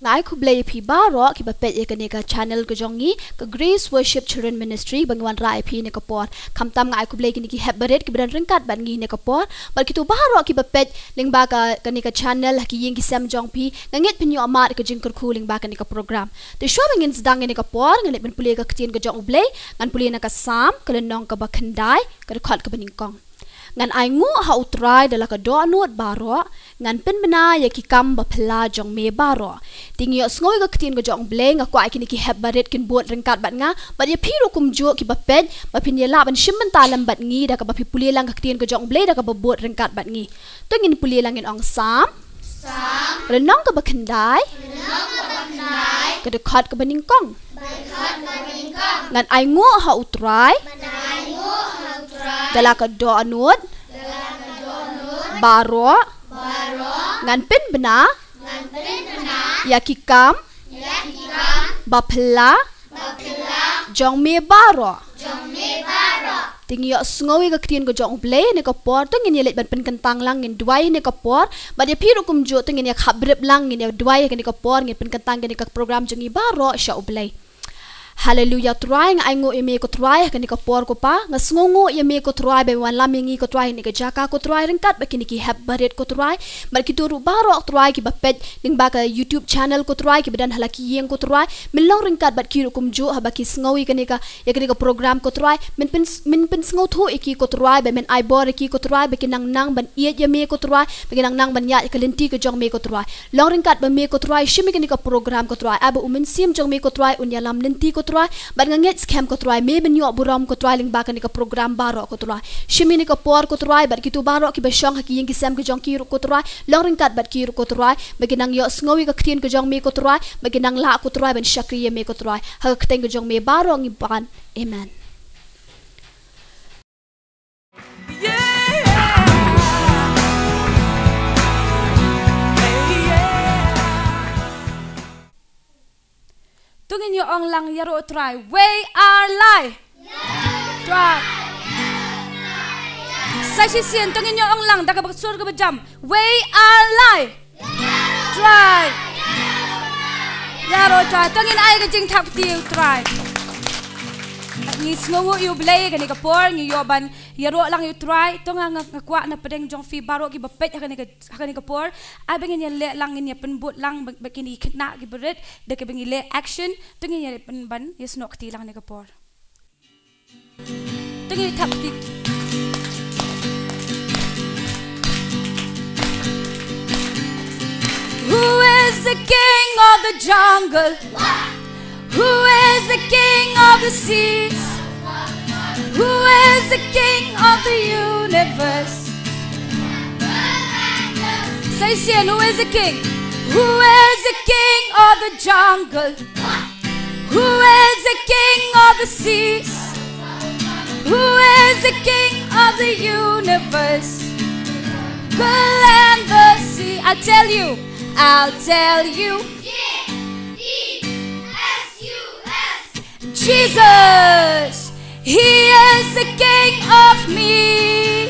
ngai ku blay pi baro ki ba pet ye kane ka channel ko jongi ka Grace Worship Children Ministry bangwan rai pi ne ka por kamtam ngai ku blay ki ki habaret ki bran rengkat ban ngi ne ka por bar ki tu baro ki ba pet ling ba ka kane ka channel ki ying ki sam jong pi nganget pinyo amat ka jing ku ling ba kane ka program te shwa bangin sedang ne ka por ngalet ben pule ka ktien ka jong blay ngan pule na ka sam ka lenong ka ba khandai ka khot ka baningkong ngan ai ngu ha utrai dala ka do anut baro ngan pen bena ya ki kam ba phla jong me baro tingi snoi ga ktin ga jong bleng ko ai kini ki heb baret kin bot rengkat bat nga ba ya phiru kum jo ki ba pet ba pin ya la ban shimman talam bat ngi da ka ba phi puli lang ga ktin ga jong bleng da ka ba bot rengkat bat ngi to ngin puli lang in ong sam renong ka ba khandai ka de khat ka baning kong ngan ai ngu ha utrai dala ka do anut baro ngan pen bena ya ki kam ba phla jong me baro tingi yo sngowi ga krien go jong blay ne ka por to ngin yelet ban pen kentang lang ngin duai ne ka por ba de piru kum jo to ngin ya khabrep lang ngin ya duai ga ne ka por ngin pen kentang ga ne ka program jongi baro sha blay hallelujah try nga aingo ime ko try ka ni ka por ko pa nga sngongo ime ko try be wan lamingi ko try ni ka jaka ko try ringkat ba kini ki heb baret ko try mar ki turu baro try ki ba pet ning ba ka YouTube channel ko try ki bedan halaki yeng ko try min long ringkat bat ki kum jo ha ba ki sngowi ka ni ka ya ka ni ka program ko try min pen sngo tho iki ko try be min ai bor iki ko try be kinang nang ban iet yame ko try be kinang nang ban ya ka lenti ko jong me ko try long ringkat ba me ko try shimi ka ni ka program ko try aba umin sim jong me ko try unya lam lenti ko try ban nganget scam ko try me ben yo buram ko try ling ba ka ni ka program baro ko try shimi ni ka por ko try bat ki tu baro ki ba shong ha ki yeng ki sam ko jong ki ru ko try long ringkat bat ki ru ko try ba kinang yo sngowi ka ktin ko jong me ko try ba kinang la ko try ban shakri me ko try ha ka teng ko jong me baro ngi ban amen. Tungin yo ong lang yaro try way our life try sashi sien tungin yo ong lang daga baksur ka bajam way our life try yaro try tungin ay ka jing tap tiu try ni sngongo yu blay ka ni ka por ni yo ban yaro lang yu try to nga kwa na pedeng jong fi baro ki bapet ka ni ka por abeng ni le lang ni penbut lang bakini kena ki beret de ke bengi le action to ni pen ban yes nok ti lang ni ka por to ni tap ti who is the king of the jungle who is the king of the seas? Who is the king of the universe? Say, Sian, who is the king? Who is the king of the jungle? Who is the king of the seas? Who is the king of the universe? The land, the sea. I'll tell you. Jesus, He is the King of me.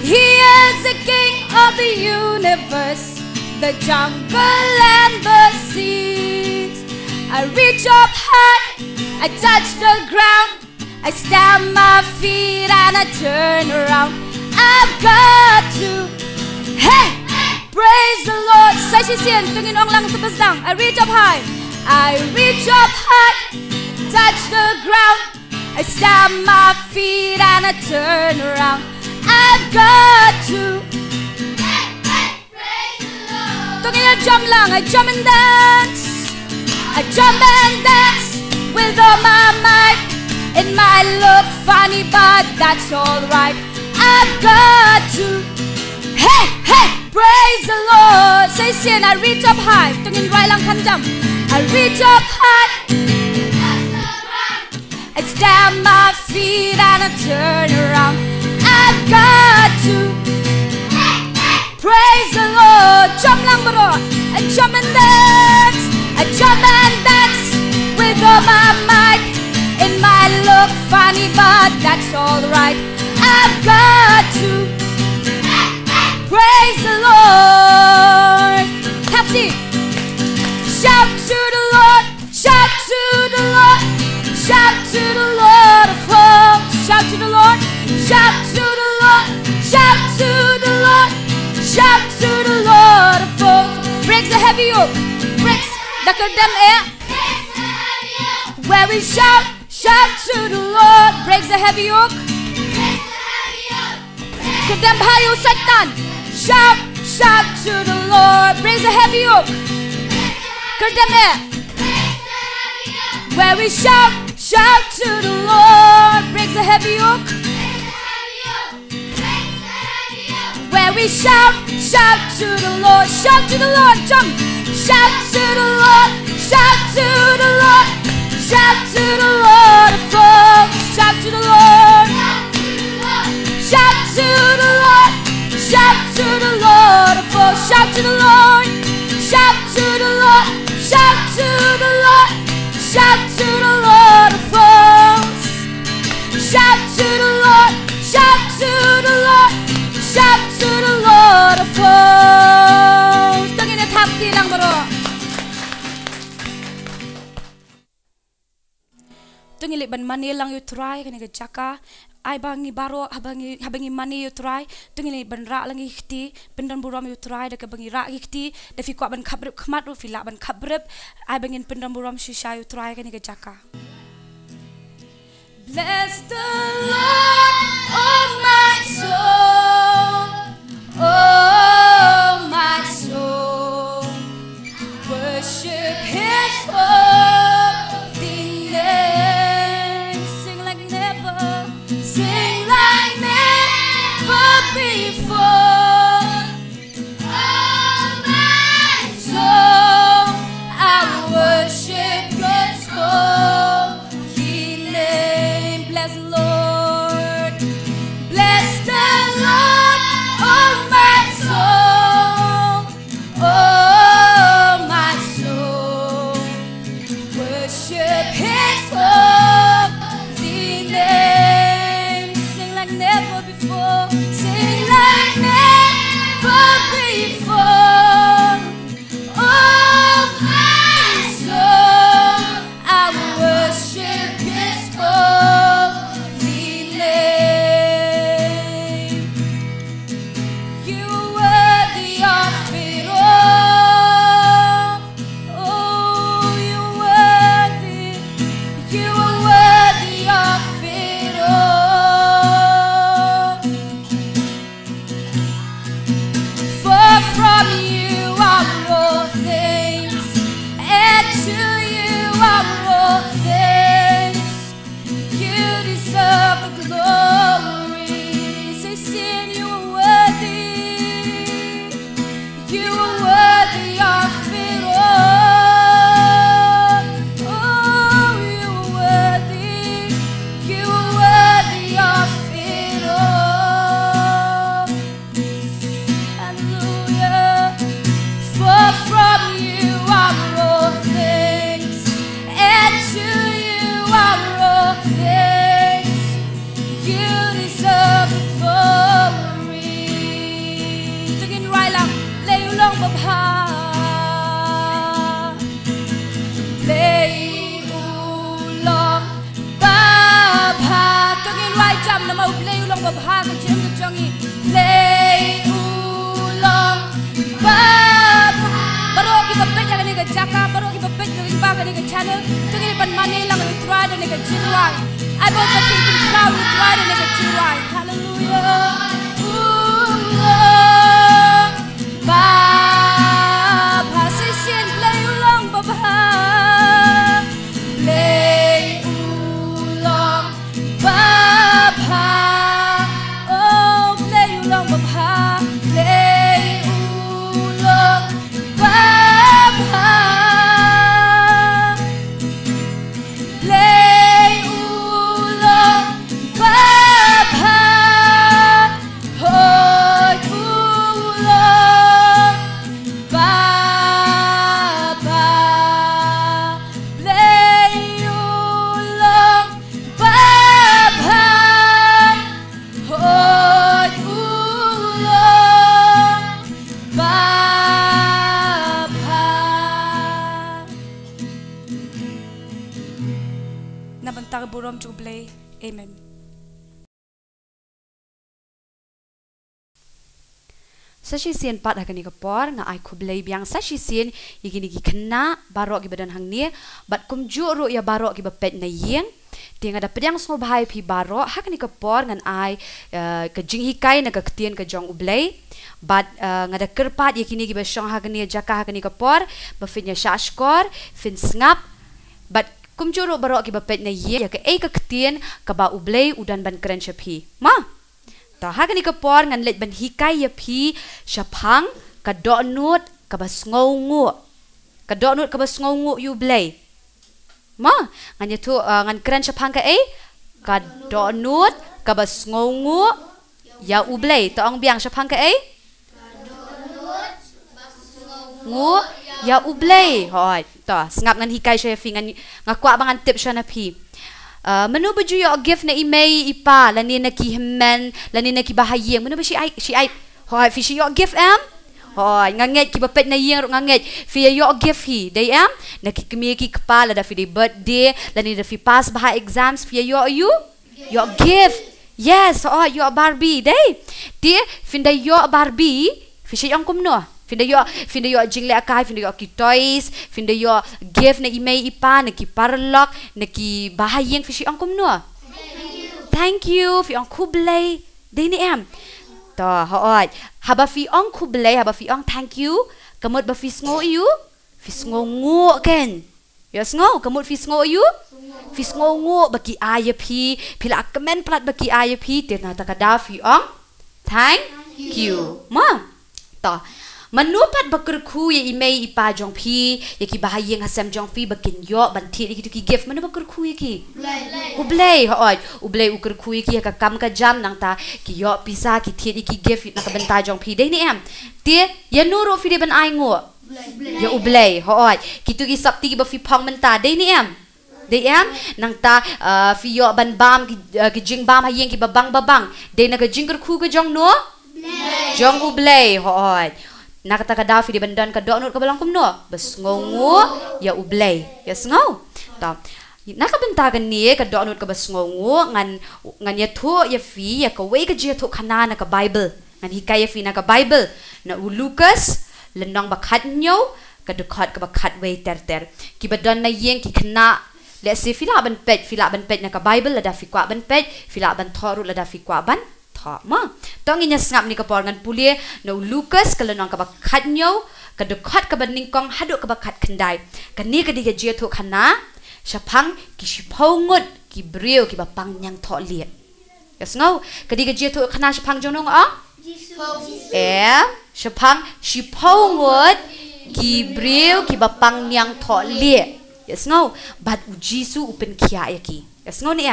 He is the King of the universe, the jungle and the seas. I reach up high, I touch the ground, I stamp my feet and I turn around. I've got to, hey, praise the Lord. Say she sien, tungin ong lang sa pasang. I reach up high, touch the ground, I stamp my feet and I turn around. I've got to praise the Lord. Tungin I jump lang, I jump and dance with all my might. It might look funny, but that's alright. I've got to, hey, praise the Lord. Say sin, I reach up high. Tungin right lang kan jump. I reach up high, I stamp my feet and I turn around. I've got to praise the Lord. Jump lang bro, I jump and dance with all my might. It might look funny, but that's alright. I've got to praise the Lord. Happy, shout. Shout to the Lord, shout to the Lord, shout to the Lord of hosts. Breaks the heavy yoke, breaks the condemned air. Where we shout, shout to the Lord, breaks the heavy yoke. Condemn you, Satan. Shout, shout to the Lord, breaks the heavy yoke. Condemn air. Where we shout, shout to the Lord, breaks the heavy yoke. Where we shout, shout to the Lord, shout to the Lord, jump. Shout to the Lord, shout to the Lord, shout to the Lord of hosts. Shout to the Lord, shout to the Lord, shout to the Lord of hosts. Shout to the Lord, shout to the Lord, shout to the Lord, shout to the Lord of hosts. Shout to the Lord, shout to the Lord, shout to the Lord of hosts. Tangina thapti lang bro. Tungili ban mani lang you try kani jaka ai bangi baro habangi mani you try tungili ban ra lang ikti pendan buram you try da bangi ra ikti da fi ko ban khabrep khmat ru fila ban khabrep ai bangin pendan buram shisha you try kani jaka. Bless the Lord, oh my soul, oh my soul, worship His holy name. Sing like never before. Oh my soul, I worship God's holy name. Bless the Lord, bless the Lord, oh my soul, oh my soul, worship His holy name. Sing like never before, sing like never before. Oh my soul, I worship His holy name. You are worthy of it all. Oh, you are worthy. You are worthy of it all. For from you are all things, and to you are all things. You deserve the glory. Say, sin, you are worthy. You are worthy of it all. Oh, you are worthy. You are worthy of it all. Hallelujah. For from you are all things, and to you are all things. You deserve the glory. Tingin right lang, lay ulang babha. Lay ulang babha. Tingin right jam na mau lay ulang babha kecil kecangi. Lay ulang babha. Baru kita baca ni ke jaka, baru kita baca ni baca ni ke channel. Tingin pan mani lang ni try ni ke jiwai. I bought something to crowd ni try ni ke jiwai. Hallelujah. Babha sisian play ulang babha. Play ulang babha. Oh, play ulang babha. Play ulang babha. Play ulang babha. Hoy ulang babha. Play ulang babha. Hoy ulang babha. Nabantag burom jublay. Amen. sashi sien pat hakani kapor nga ai kublai biang sashi sien yigini gi kena barok gi badan hang ni bat kum juru ya barok gi bapet na yeng tiang ada pedang small bahai pi barok hakani kapor ngan ai ke jing hikai na ka ketien ka jong ublai bat ngada kerpat yigini gi basong hakani jaka hakani kapor bafinya shashkor fin snap bat kum juru barok gi bapet na yeng ya ke ai ka ketien ka ba ublai udan ban keren shapi ma ta hakani kapor ngan let ban hikai ya pi shapang ka donut ka bas ngongu ka donut ka bas ngongu you blay ma ngan tu ngan keren shapang ka ka donut ka bas ngongu ya ublay ta ong biang shapang ka ngu ya ublay hoi ta ngap ngan hikai sha fi ngan ngakwa bangan tip sha na pi menu baju yo gift na imei ipa lani na ki hemen lani na ki bahayeng menu ba si ai hoi fi si yo gift hoi nganget ki bapet na yeng nganget fi yo gift hi dai na ki kemi ki kepala da fi di birthday lani da fi pass bah exams fi yo gift yes yo Barbie dai ti fin da yo Barbie fi si yang kumno Finda yo jingle akai, finda yo ki toys, finda yo gift na imei ipa, na ki parlock, na ki bahayeng fi si angkum no. Thank you fi ang kublay. Dini to hoot. Haba fi ang kublay, haba fi ang thank you. Kamot ba fi sngo you? Fi sngo ngo ken. Yes ngo, kamot fi sngo you? Fi sngo ngo baki aya pi, pila kamen plat baki aya pi, tina takada fi ang thank you. Ma. To manupat bakurku ya imei ipa jong pi ya ki bahayeng hasam jong pi bakin yo banti ki ki gift mana bakurku ya ki ublay hoy ublay ukurku ya ki ka kam ka jam nang ta ki yo pisa ki thi ki gift na ka benta jong pi dai ni ti ya nuro fi de ban ai ngo ya ublay hoy ki tu ki sapti ki ba fi phang menta dai ni dai nang ta fi yo ban bam ki jing bam hayeng ki babang dai na ka jingker ku ka jong no jong ublay hoy nakata daw fi di bandan ka donut ka balang kumno bes ngongu ya ublay yes ngo ta nakabentagan ni ka donut ka bes ngongu ngan ya thu ya fi ya ka we ka je thu khana na ka bible ngan hikaya fi na ka bible na Lucas lenong bakhat nyo ka dekhat ka bakhat we ter ki badan na yeng ki khana let's say fila ban pet na ka bible la da fi kwa ban pet fila ban thoru la da fi kwa ban ma tong inya snap ni kapor ngan pulie no Lucas kalanong kabakhat nyo kadukhat ka baning kong hadu kabakhat kendai kani kadi ka je thu khana shapang ki shiphongut ki breu ki bapang nyang tho liet yes ngo kadi ka je thu khana shapang jonong shapang shiphongut ki breu ki bapang nyang tho liet yes ngo bat ujisu upen kia yaki yes ngo ni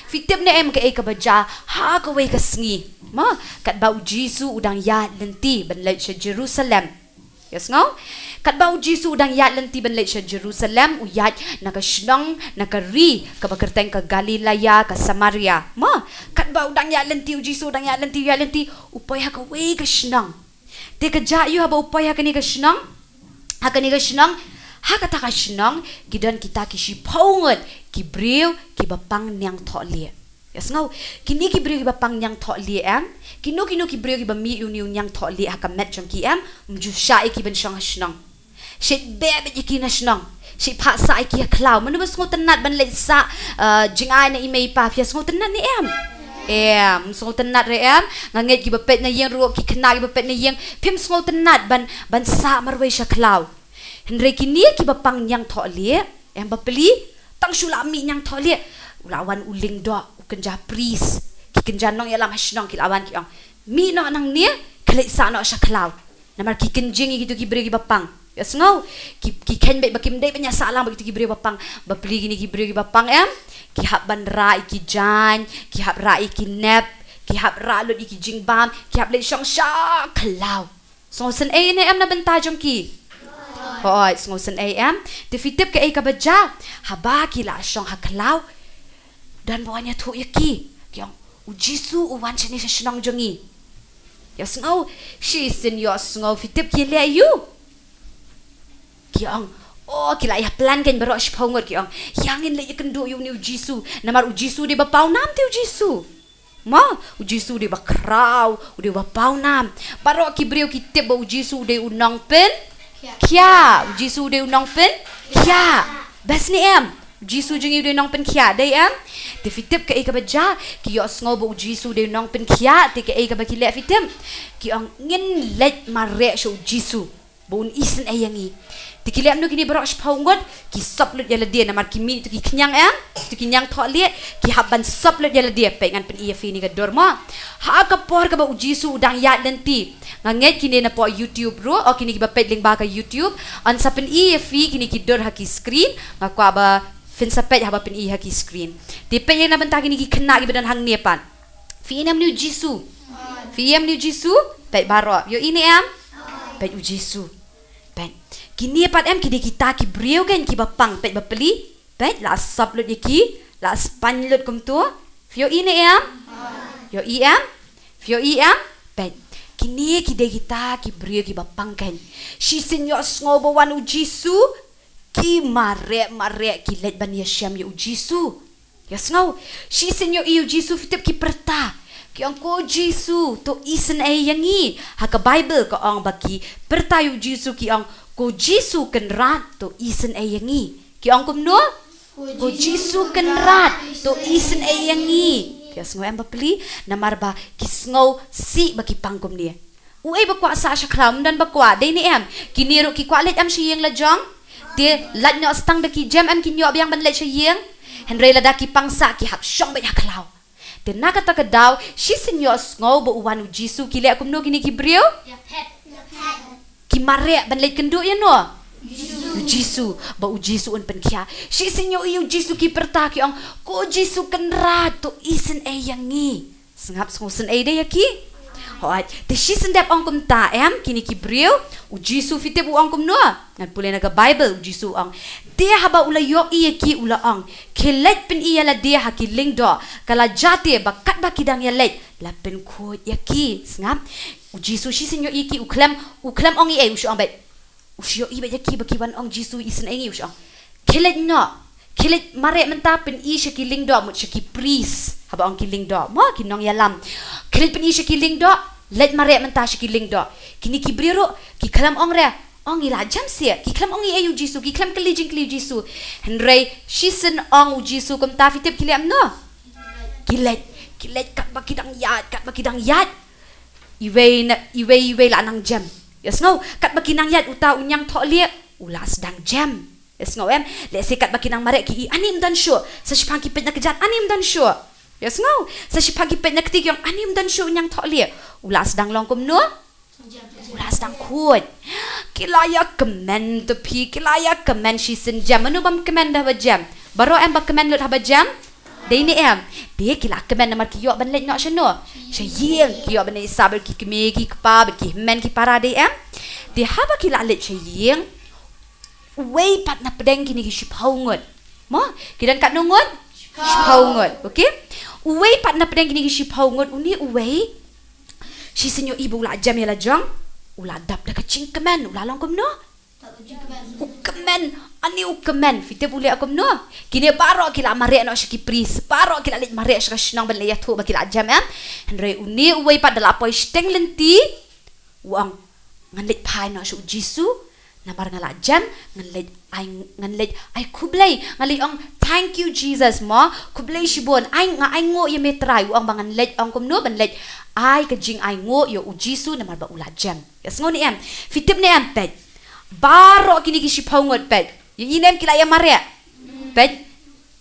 fitip ni ka ka baja ha ka we ka sngi ma kat bau Jisu udang ya lenti ban lai sha Jerusalem yes ngo kat bau Jisu udang ya lenti ban lai sha Jerusalem uyat na ka shnong na ka ri ka bakerteng ka Galilea ka Samaria ma kat bau udang ya lenti Jisu udang ya lenti upaya ka we ka shnong te ka ja yu haba upaya ka ni ka shnong ha ka ni ka shnong ha kata ka shnong gidan kita ki shipongot ki breu ki bapang nyang tho le yes ngo kini ki breu ki bapang nyang tho le kino ki breu ki ba mi uni nyang tho le ha ka met jong ki mju sha ki ben shong shnong shit bebe ki na shnong shit pha sa ki klau manu bas ngo tanat ban le sa jingai na imei pa yes ngo tanat ni so tanat re nganget ki bapet na yeng ro ki khna ki bapet na yeng phim ngo tanat ban sa marwe sha klau Henry kini ki bapang nyang tho le bapeli tang sulami nyang tho le ulawan uling do ukenja pris ki kenja nong yalam hasnong ki lawan ki ong mi no nang ni kle sa no sha klau namar ki kenjing gitu ki bre ki bapang yes ngo ki ken be bakim dei banya salang begitu ki bre bapang bapeli gini ki bre ki bapang ki hab ban ra ki jan ki hab ra ki nep ki hab ra lo ki jing bam ki hab le shong sha klau so sen e ne na bentajom ki hoi ngosen am te fitip ke ka baja haba ki la shong haklau dan bawanya thu yaki kyong ujisu uwan chini shnong jongi yes ngo she sin yo ngo fitip ki le you kyong ki la ya plan ken baro shphongot kyong yangin le ikan do yu ni ujisu namar ujisu de bapau nam te ujisu Ma, u Jisu de ba krau, u de ba pau nam. Baro ki breu ki te ba u Jisu de unang pen. Kia, u Jisu de unang pen. Kia. Bas ni em. Jisu jeng de unang pen kia dai em. Te fitip ka e ka ba ja, ki yo sngo ba u Jisu de unang pen kia, te ka e ka ba ki le fitip. Ki ang ngin let mare sho Jisu. Bun isen ayangi. Tikilem no kini berok spaungot ki soplut yala dia namar kimi tu ki kenyang tu kenyang thok liat ki haban soplut yala dia pe ngan pen EF ni ka dorma ha ka por ka ba ujisu udang yat nanti nganget kini na po YouTube ro o kini ki ba pet link ba ka YouTube an sa pen EF kini ki dor ha ki screen ngakwa ba fin sa pet ha ba pen e ha ki screen ti pe yang na benta kini ki kena ki badan hang ni pan fi nam ni ujisu fi am ni ujisu pet baro yo ini pet ujisu kini pat em kini kita ki breu kan ki bapang pet bapeli pet la saplut ki la spanlut kum tu fio ini yo fio pet kini ki de kita ki breu ki bapang kan si senyo sngobo wan ujisu ki mare ki let ban yasham yo ujisu ya sngo si senyo i ujisu fitip ki perta ki angko Jisu to isen ayangi ha ka Bible ko ang baki perta yo Jisu ki ang ko Jisu kenrat to isen ayangi ki ang kumno ko Jisu kenrat to isen ayangi ki asngo em bapli namar ba kisngo si baki pangkum dia uai bakwa sa shakram dan bakwa dai ni em kiniro ki kwalet am shiyeng la jong de lat no stang de ki jam am ki nyo byang ban let shiyeng henre la da ki pangsa ki hap shong ba yaklau de nakata ka daw shi senyos ngo bo uwan Jisu ki le kumno kini ki breu ki mare ban let kendo ya no Jisu ba Jisu un pen kya shi senyo yu Jisu ki perta ki ang ko Jisu kenra to isen ayangi sengap sen ai de yaki hoi te shi sendap ang kum ta em kini ki breu Jisu fite bu ang kum no ngan pule na ka Bible Jisu ang dia haba ula yo iya ki ula ang kelet pen iya la dia haki lingdo kala jate bakat ba kidang ya let la pen ko yaki sengap Jisu shi senyo iki uklam ong i usho ang bet usho i bet yaki bakiwan ong Jisu isen engi usho kelet no kelet mare menta pen i shaki lingdo mut shaki priest haba ong kiling do mo kinong yalam kelet pen i shaki lingdo let mare menta shaki lingdo kini ki briro ki kalam ong re ong ila jam sia ki klam ong i ayu Jisu ki klam kli Jisu henry shisen ong Jisu kum ta fitip kilam no kilet kat bakidang yat iwe la nang jam yes no kat bakinang yat uta unyang thoklie ula sedang jam yes no em le se kat bakinang mare ki anim dan sure sa shipang ki pet na kejat anim dan sure yes no sa shipang ki pet na ketik yang anim dan sure unyang thoklie ula sedang longkum no ula sedang kuat kilaya kemen tepi kilaya kemen shisen jam manu bam kemen dah jam baru em ba kemen lut haba jam dei ni em dia kila kemen namar ki yo ban let no shano shayeng ki yo ban isabel ki keme ki pa ki men ki para dei em dia haba kila let shayeng way pat na pedeng kini ki shipaungot mo kidan kat nungot shipaungot okey way pat na pedeng kini ki shipaungot uni way shisen yo ibu la jam ya la jong ula dap da kacing kemen ula longkom no kemen ani kemen fite bule akom no kini baro kila mare no shiki pris baro kila let mare shaka shnang ban le yathu ba kila jam em henre uni uwei pad la poi steng lenti wang ngan let pai no shu Jisu na bar ngala jam ngan let ai kublai ngali ong thank you Jesus mo kublai shibon ai ngo ye metrai wang bangan let ong kom no ban let ai ka jing ai ngo yo Jisu na mar ba ula jam yes ngoni em fitip ne em pet baro kini ki shipaungot pet inem kila ya mare pet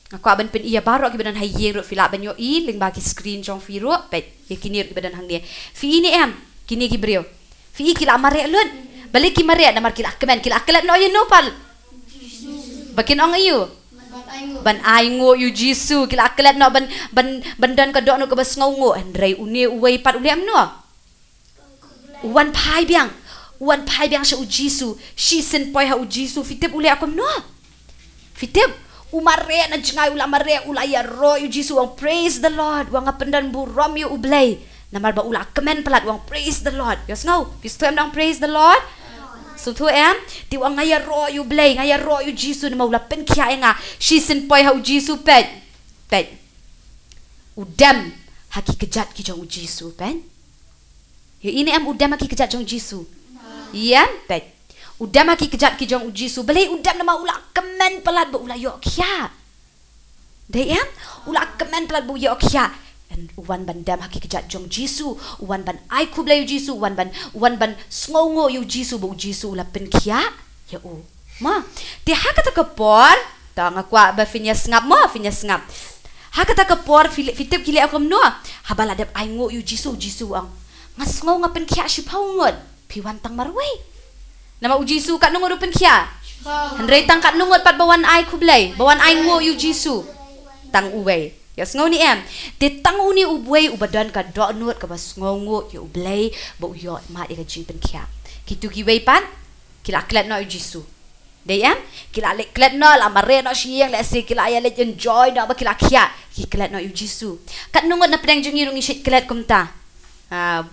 aku aban pen iya baro ki badan haye ro fila ban yo i ling ba ki screen jong firo pet ye kini ki badan hang dia fi ini em kini ki brio fi kila mare lut balik ki mare na mar kila kemen kila kelat no ye no pal bakin ong ayu ban ai ngo yu Jisu kila kelat no ban dan ka do no ka bas ngo andrei uni uwei pat uli am no wan pai biang sha Jisu shi sen poi ha Jisu fitip uli akom no fitip umare na jingai ula mare ula ya ro Jisu wang praise the Lord wang apendan bu rom yu ublay namar ba ula kemen pelat wang praise the Lord yes no fistem dang praise the Lord so tu em ti wang ngaya ro yu ublay ngaya ro yu Jisu na ula pen kia nga shi sen poi ha Jisu pet udam haki kejat ki jong Jisu pen. Yo ini am udam haki kejat jong Jisu. Iya, pen. Udam haki kejat ki jong Jisu. Belai udam nama ula kemen pelat bu ula yo kia. Dai am ula kemen pelat bu yo kia. And uwan ban dam haki kejat jong Jisu. Uwan ban ai ku belai Jisu. Uwan ban sngongo yu Jisu bu Jisu ula pen kia. Ya u. Ma, ti haka ta kapor. Ta ngakwa ba finyas ngap mo, finyas ngap. Haka ta kapor fitip kili akom no. Habala dap ai ngo yu Jisu ang. Ngas ngo ngapen kia si paungot. Piwan tang marway. Nama u Jisu kat nungot upen kia. Hendrai tang kat nungot pat bawan ai kublay. Bawan ai ngo yu Jisu. Tang uway. Yas ngo ni em. Te tang uni ubway ubadan ka do nut ka bas ngo yu ublay. Ba u yo mat ika jing pen kia. Kitu kiway pan. Kila klet no yu Jisu. Dai em. Kila lek klet no la mare no siang let's say kila ya let enjoy no ba kila kia. Ki klet no yu Jisu. Kat nungot na pedang jung yirung isit klet kumta.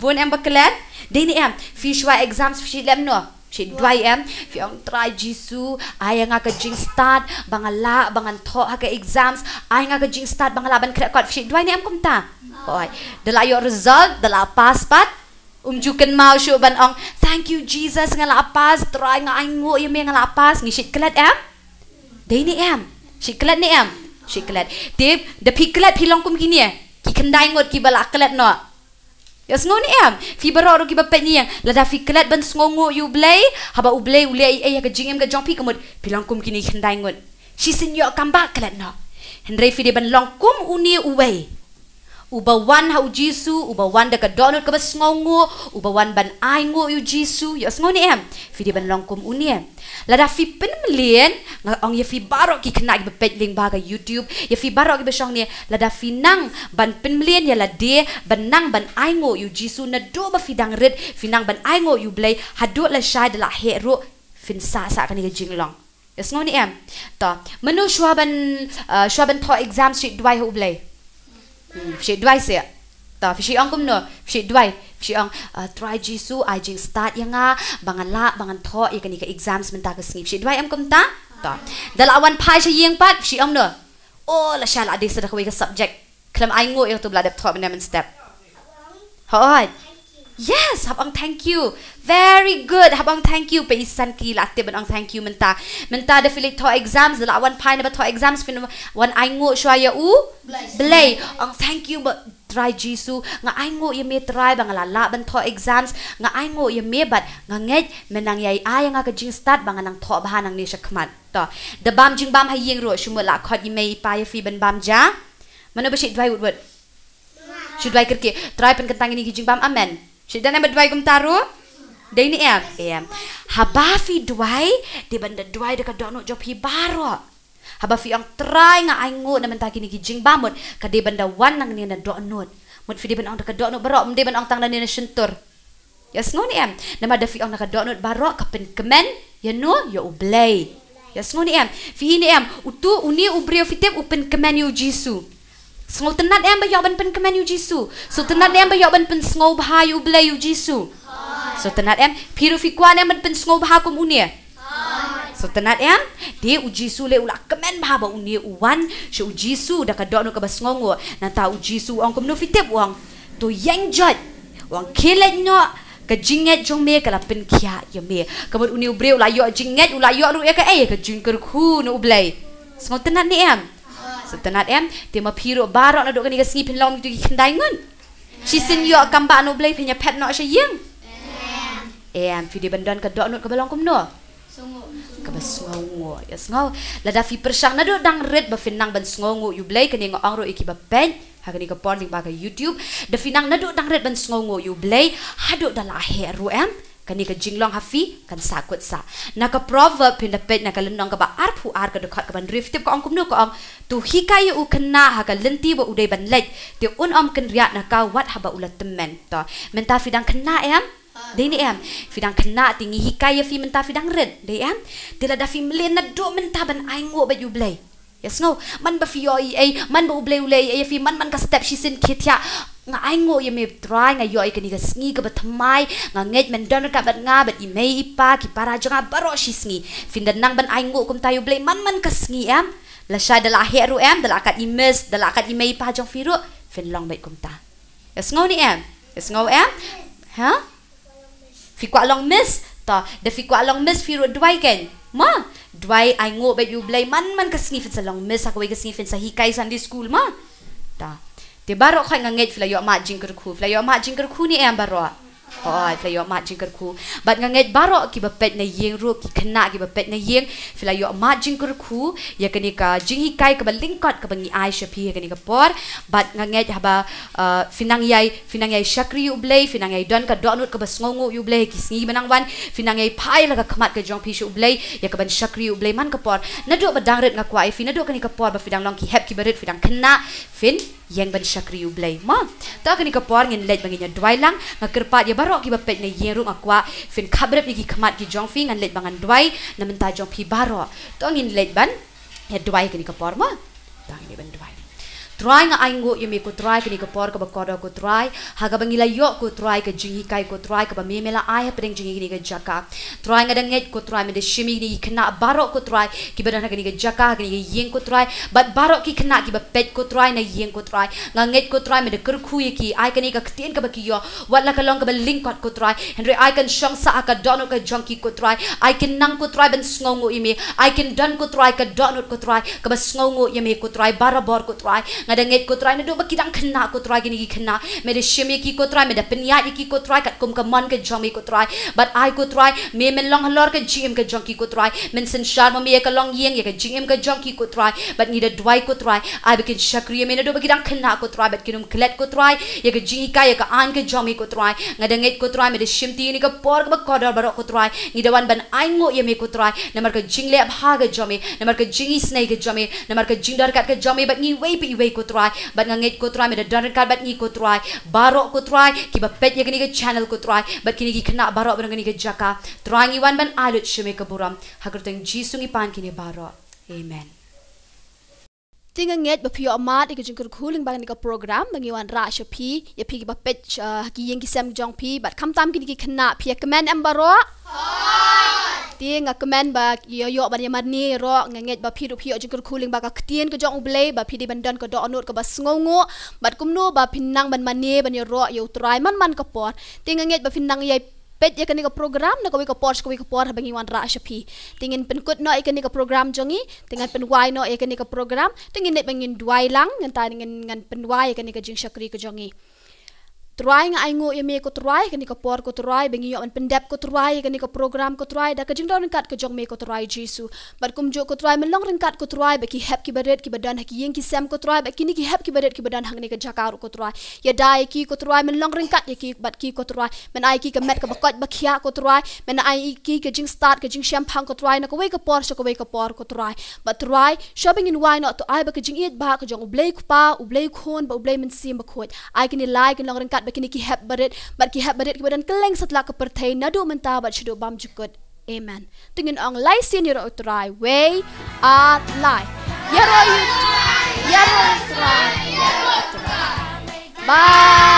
Bun em baklet. Dai ni em. Fi shwa exams fi lem no. Fi dwai em. Fi ong try Jisu. Ay nga ka jing start. Bangala bangan to ha ka exams. Ay nga ka jing start bangala ban kret kot. Fi dwai ni em kumta. Oi. Dala yo result. Dala pass pat. Umjukan mau syu ban ong. Thank you Jesus nga la pass. Try nga ay ngo yame nga la pass. Ni shit klet em. Dai ni em. Shit klet ni em. Shit klet. Tip. Da pi klet pi long kum kini eh. Ki kendai ngot ki bala klet no. Ya sngo ni em. Fi baroro ki bapet ni yang. Lada fi klet ban sngongo yu blay. Haba u blay ulay ay ka jingem ka jong pi kamut. Pi long kum kini kendai ngot. Si sin yo kamba klet no. Hendrai fi de ban long kum uni uway. Ubawan ha u Jisu, ubawan da ka donut ka ba sngongo, ubawan ban ai ngo yu Jisu. Ya sngo ni em. Fi de ban long kum uni em. Lada fi pen melien nga ong ya fi barok ki kena ki bepet ling baga YouTube. Ya fi barok ki besong ni lada fi nang ban pen melien ya la de ban nang ban ai ngo yu Jisu na do ba fi dang red fi nang ban ai ngo yu blay hadu la shai de la hero fin sa kan ni jinglong. Ya sngo ni em. Ta menu shwa ban to exam street dwai hu blay. Fi dwai se. Ta fi ong kum no. Fi dwai. Fi ong try Jisu ai jing start yang nga bangala bangan tho ya kani ka exams menta ka sngi. Fi dwai am kum ta. Ta. Dala awan pai sha yeng pat fi ong no. Oh la shala ade sa ka ka subject. Klam ai ngo ya tu bla dap tho men step. Hoi. Yes, habang thank you. Very good. Habang thank you pe isan ki latte ban ang thank you menta. Menta da filik to exams dala awan pai na ba to exams fin wan ai ngo shwa ya u blay. Ang thank you ba try Jisu nga ai ngo ya me try bang la ban to exams nga ai ngo ya me bat nga nget menang yai ay nga ka jing start bang nang to bahan ang ni sha kmat. To the bam jing bam hayeng ro shumula khot yi me pa ya fi ban bam ja. Mana ba shi dwai wut. Shi dwai kerke try pen kentang ini ki jing bam amen. Sidan em dwai kum taru. Dai ni em. Haba fi dwai di banda dwai dekat dono job hi baro. Haba fi ang try nga ai ngo na menta kini ki jing bamut ka de banda wan nang ni na dono. Mut fi de ban ang dekat dono baro de ban ang tang na ni na sentur. Yes ngo ni em. Nama da fi ang dekat dono baro ka pen kemen ya no ya ublay. Yes ngo ni em. Fi ni em utu uni ubrio fitep upen kemen yu Jisu. Sngo tenat em ba yo ban pen kemen yu Jisu. So tenat em ba yo ban pen sngo bha yu blay yu Jisu. So tenat em piru fi kwan em ban pen sngo bha kum unia. So tenat em de u Jisu le ula kemen bha ba unia uwan she u Jisu da ka do no ka ba sngongo na ta u Jisu ong kum no fitep wang to yang jot wang kilet no ka jinget jong me ka la pen kya ya me ka ba uni ubre ula yo jinget ula yo ru ya ka ka jingker khu no blay. Sngo tenat ni em. So tenat em dia ma piro barok na dok ni ka sngi penlong tu ki kendai ngun. Si sin yo kamba no blay pinya pet no sha yeng. Em fi de bandan ka dok no ka balong kum no. Ka ba sngongo. Ya sngo la da fi persang na do dang red ba finang ban sngongo yu blay ka ni ngo ang ro iki ba pen ha ka ni ka pon ling ba ka YouTube. Da finang na do dang red ban sngongo yu blay ha do da la heru em. Kani ka jinglong hafi kan sakut sa naka proverb pindapet naka lenong ka ba arpu ar ka dekat ka ban riftip ka ong kumno ka ong tu hikay u kena ha ka lenti ba uday ban lej ti un om ken riat naka wat haba ulat temen to menta fidang kena em dei ni em fidang kena tingi hikay fi menta fidang red dei em tila da fi mlen na do menta ban ai ngo ba yu blay yes no man ba fi yo ai man ba ublay ulay ai fi man ka step shi sin kitya nga ai ngo ye me try nga yo ikani ka sngi ka batmai nga nget men don ka bat nga bat imei ipa ki para janga baro shi sngi findan nang ban ai ngo kum tayo blay man ka sngi em la sha dala heru em dala kat imes dala kat imei pa jong firu fin long bai kum ta ngau ni em ngau em ha fi kwa long miss ta de fi kwa long miss fi ro dwai ken ma dwai ai ngo bet you blai man ka snifin sa long miss ako ka snifin sa hikai Sunday school ma ta te baro khai nganget fla yo ma jingker khu ni em baro Oi, fla yo ma jingker khu bat nganget baro ki bapet na yeng ru ki khna ki bapet na yeng fla yo ma jingker khu ya kani ka jing hikai ka balingkot ka bangi ai shapi kani ka por bat nganget haba finang yai shakri yu blai finang yai don ka donut ka basngongu yu blai ki sngi banang wan finang yai pai la ka khamat ka jong pi shu blai ya ka ban shakri yu blai man ka por na do badang ret nga kwai fi na do kani ka por ba fidang long ki hep ki barit fidang khna fin yang ban shakri yu blai ma ta kani ka por ngin let bangi nya dwai lang nga kerpat ya baro ki bapet na yeng ru nga kwa fin khabrep ki khamat ki jong fi ngan let bangan dwai na menta jong pi baro to ngin let ban ya dwai kani ka por ma ta ngin ban dwai try nga aingo yumi ko try kini ko por ka bakoda ko try haga bangila yo ko try ka jingi kai ko try ka ba memela ai pedeng jingi ni ka jaka try nga danget ko try me de shimi ni kena baro ko try ki badana kini ka jaka kini ka yeng ko try but baro ki kena ki ba pet ko try na yeng ko try nga nget ko try me de kerkhu ki ai kini ka ktien ka ba ki yo wala ka long ka ba link ko try henry I can shong sa ka dono ka jonki ko try I can nang ko try ben sngongo imi I can don ko try ka donut ko try ka ba sngongo yumi ko try barabor ko try ngadanget ko try na do bakidang khna ko try gini khna mere shimi ki ko try me da penya ki ko try kat kum ka man ka jomi ko try but I ko try me men long halor ka gm ka jonki ko try men sen shar mo me ka long yeng ya ka gm ka jonki ko try but ni da dwai ko try I bekin shakriya me na do bakidang khna ko try but kinum klet ko try ya ka jingi ka ya ka an ka jomi ko try ngadanget ko try me da shimti ni ka por ka kodor baro ko try ni da wan ban ai ngo ye me ko try namar ka jingle ab ha ga jomi namar ka jingi snake ka jomi namar ka jingdar kat ka jomi but ni wei ko try but nganget ko try me da dan kar bat ni ko try baro ko try ki ba pet ya kini ke channel ko try but kini ki khna baro ban ngani ke jaka try ngi wan ban alut shime ka buram hakur teng jisu ngi pan kini baro amen tinga nget ba pio amat ke jingkur khuling bang ni ka program bangi wan ra shapi ya pi ba pet ki yeng ki sam jong pi but kam tam kini ki khna pi comment am baro tinga comment ba yo ban yamani ro nganget ba phi ru phi jingkur khuling ba ka ktien ka jong ublei ba phi di bandan ka do anut ka ba sngongo bat kumno ba phinnang ban mane ban yo ro yo try man ka por tinga nget ba phinnang yai pet ya kani ka program na ko ka por bangi wan ra shapi tingin penkut no ikani ka program jongi tingan penwai no ikani ka program tingin net bangin duai lang ngan ta ngan penwai ikani ka jing shakri ka jongi try nga aingo yeme ko try kani ka por ko try bengi yo an pendap ko try kani ka program ko try da ka jing don kat ka jong me ko try jisu bar kum jo ko try men long ring kat ko try ba ki hep ki baret ki badan ki yeng ki sam ko try ba kini ki hep ki baret ki badan hang ni ka jakar ko try ya dai ki ko try men long ring kat ya ki bat ki ko try men ai ki ka met ka bakot ba khia ko try men ai ki ka jing start ka jing champagne ko try na ko we ka por so ko we ka por ko try but try shopping in why not to ai ba ka jing it ba ka jong ublei ku pa ublei khon ba ublei men sim ba khot ai kini like long ring kat bakini ki hep barit bat ki hep barit ki badan keleng satla ka pertai nadu menta bat shido bam jukut amen tingin ang lai sin yero try way at lie yero try bye.